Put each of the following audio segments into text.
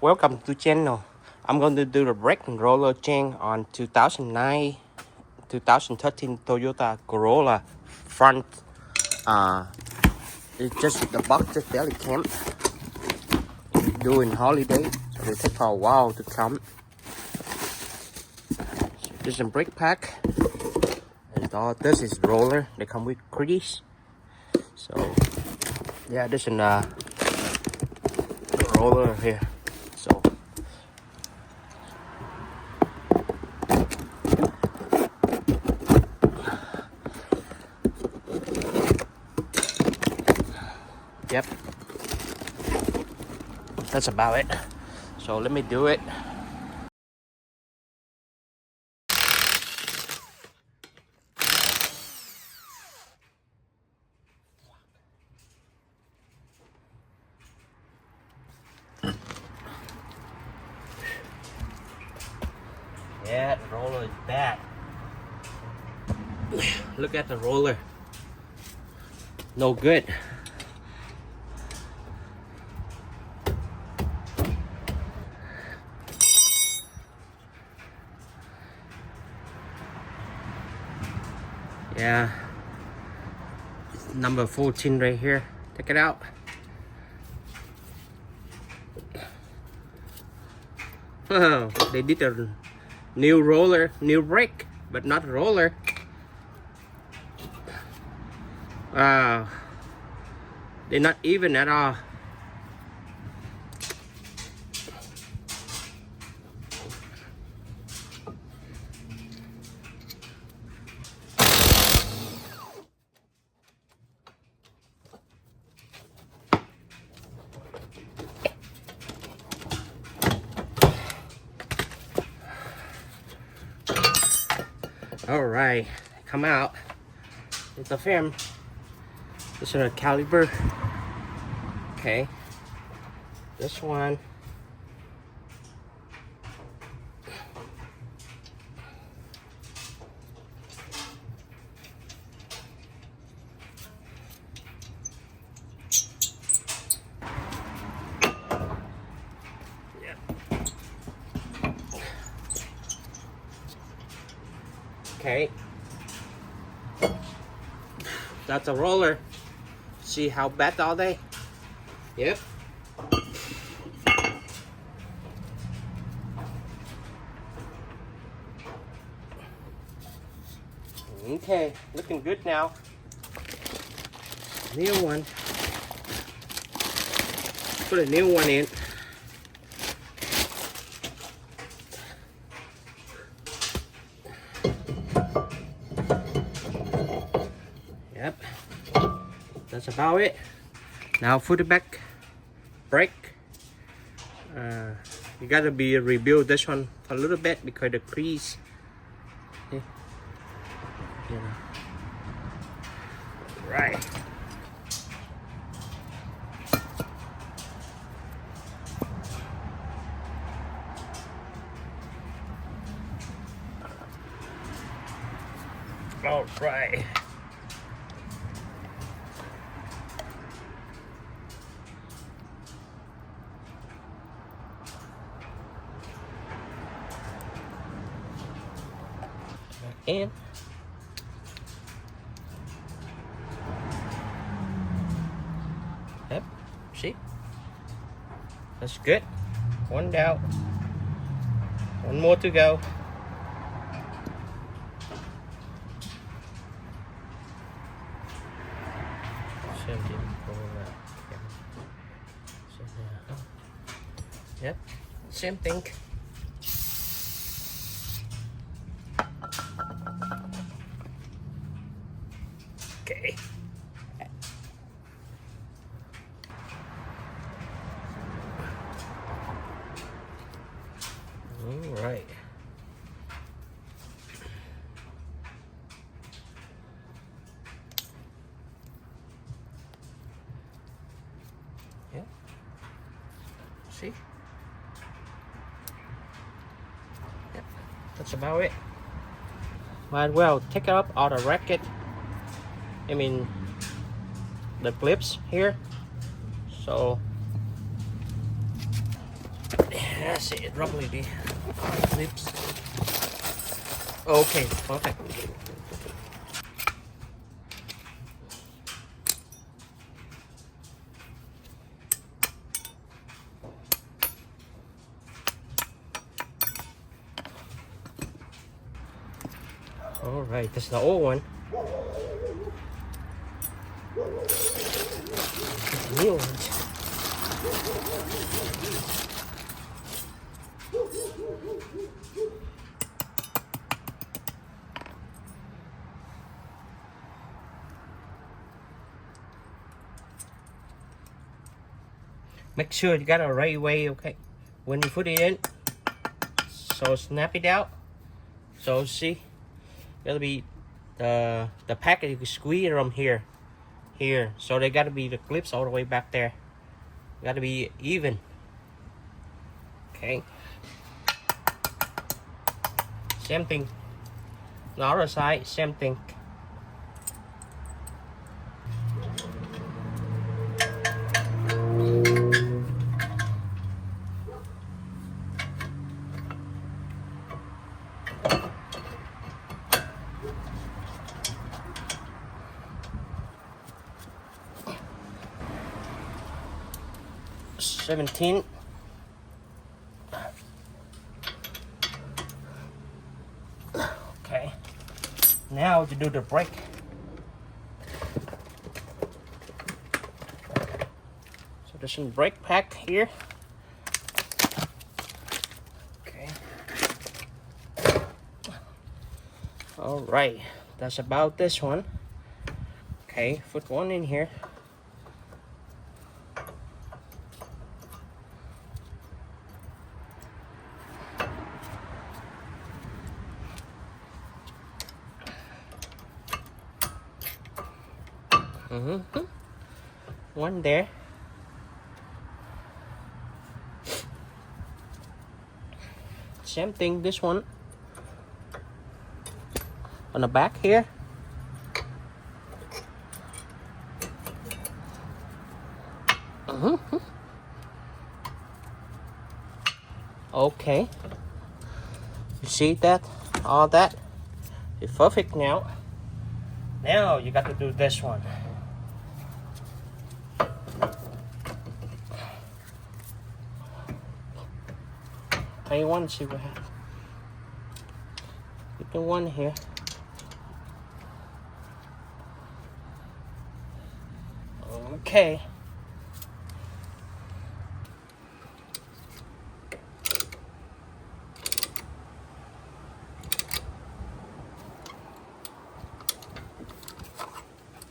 Welcome to channel. I'm going to do the brake and roller change on 2013 Toyota Corolla front. It's just the box just barely came. Doing holiday, so it takes a while to come. There's some brake pack, and all this is roller. They come with crease. So yeah, there's a roller here. So yep, that's about it. So let me do it. Yeah, the roller is bad. Look at the roller. No good. Yeah. It's number 14 right here. Check it out. Oh, they did a new roller, new brake, but not roller. Wow. They're not even at all. All right, come out. It's a film. This is a caliper. Okay. This one. Okay, that's a roller. See how bad are they? Yep. Okay, looking good now. New one. Put a new one in. Yep, that's about it. Now for the back brake, you gotta rebuild this one a little bit because the crease, you know. Right. All right. In. Yep, see? That's good. One down. One more to go. Yep, same thing. Okay. All right. Yep. See? Yep. That's about it. Might well take up all the racket. I mean the clips here. So That's it, roughly the clips. Okay, perfect. All right, this is the old one. The new ones. Make sure you got a right way, okay? When you put it in, so snap it out. So see, it'll be the packet. You can squeeze them here. So they got to be the clips all the way back there. Got to be even. Okay. Same thing. The other side, same thing. $17. Okay. Now to do the brake. So there's some brake pack here. Okay. All right. That's about this one. Okay, put one in here. One there. Same thing, this one on the back here. Okay, you see that? All that is perfect now. Now you got to do this one. I want to see what happens. Put the one here. Okay.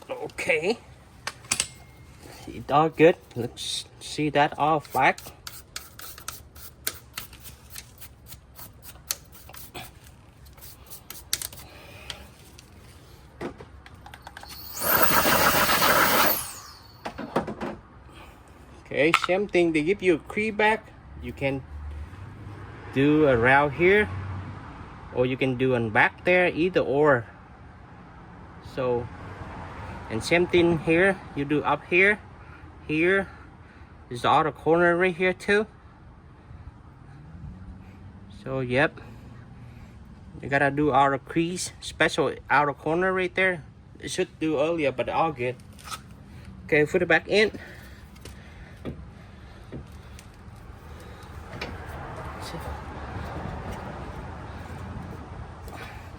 Okay. It's all good. Let's see that all black. Okay, same thing. They give you a creep back. You can do around here, or you can do on back there, either or. So, and same thing here. You do up here. Here is the outer corner right here too. So, yep. You gotta do outer crease, special outer corner right there. It should do earlier, but all good. Okay, put it back in.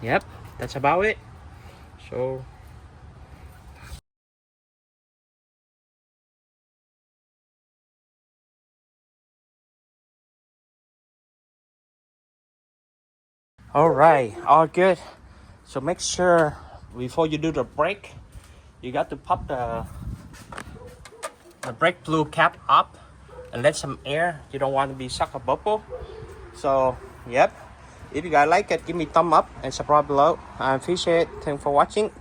Yep, that's about it. So all right, all good. So make sure before you do the brake, you got to pop the brake fluid cap up and let some air. You don't want to be suck a bubble. So yep, if you guys like it, give me thumb up and subscribe below. I appreciate it. Thanks for watching.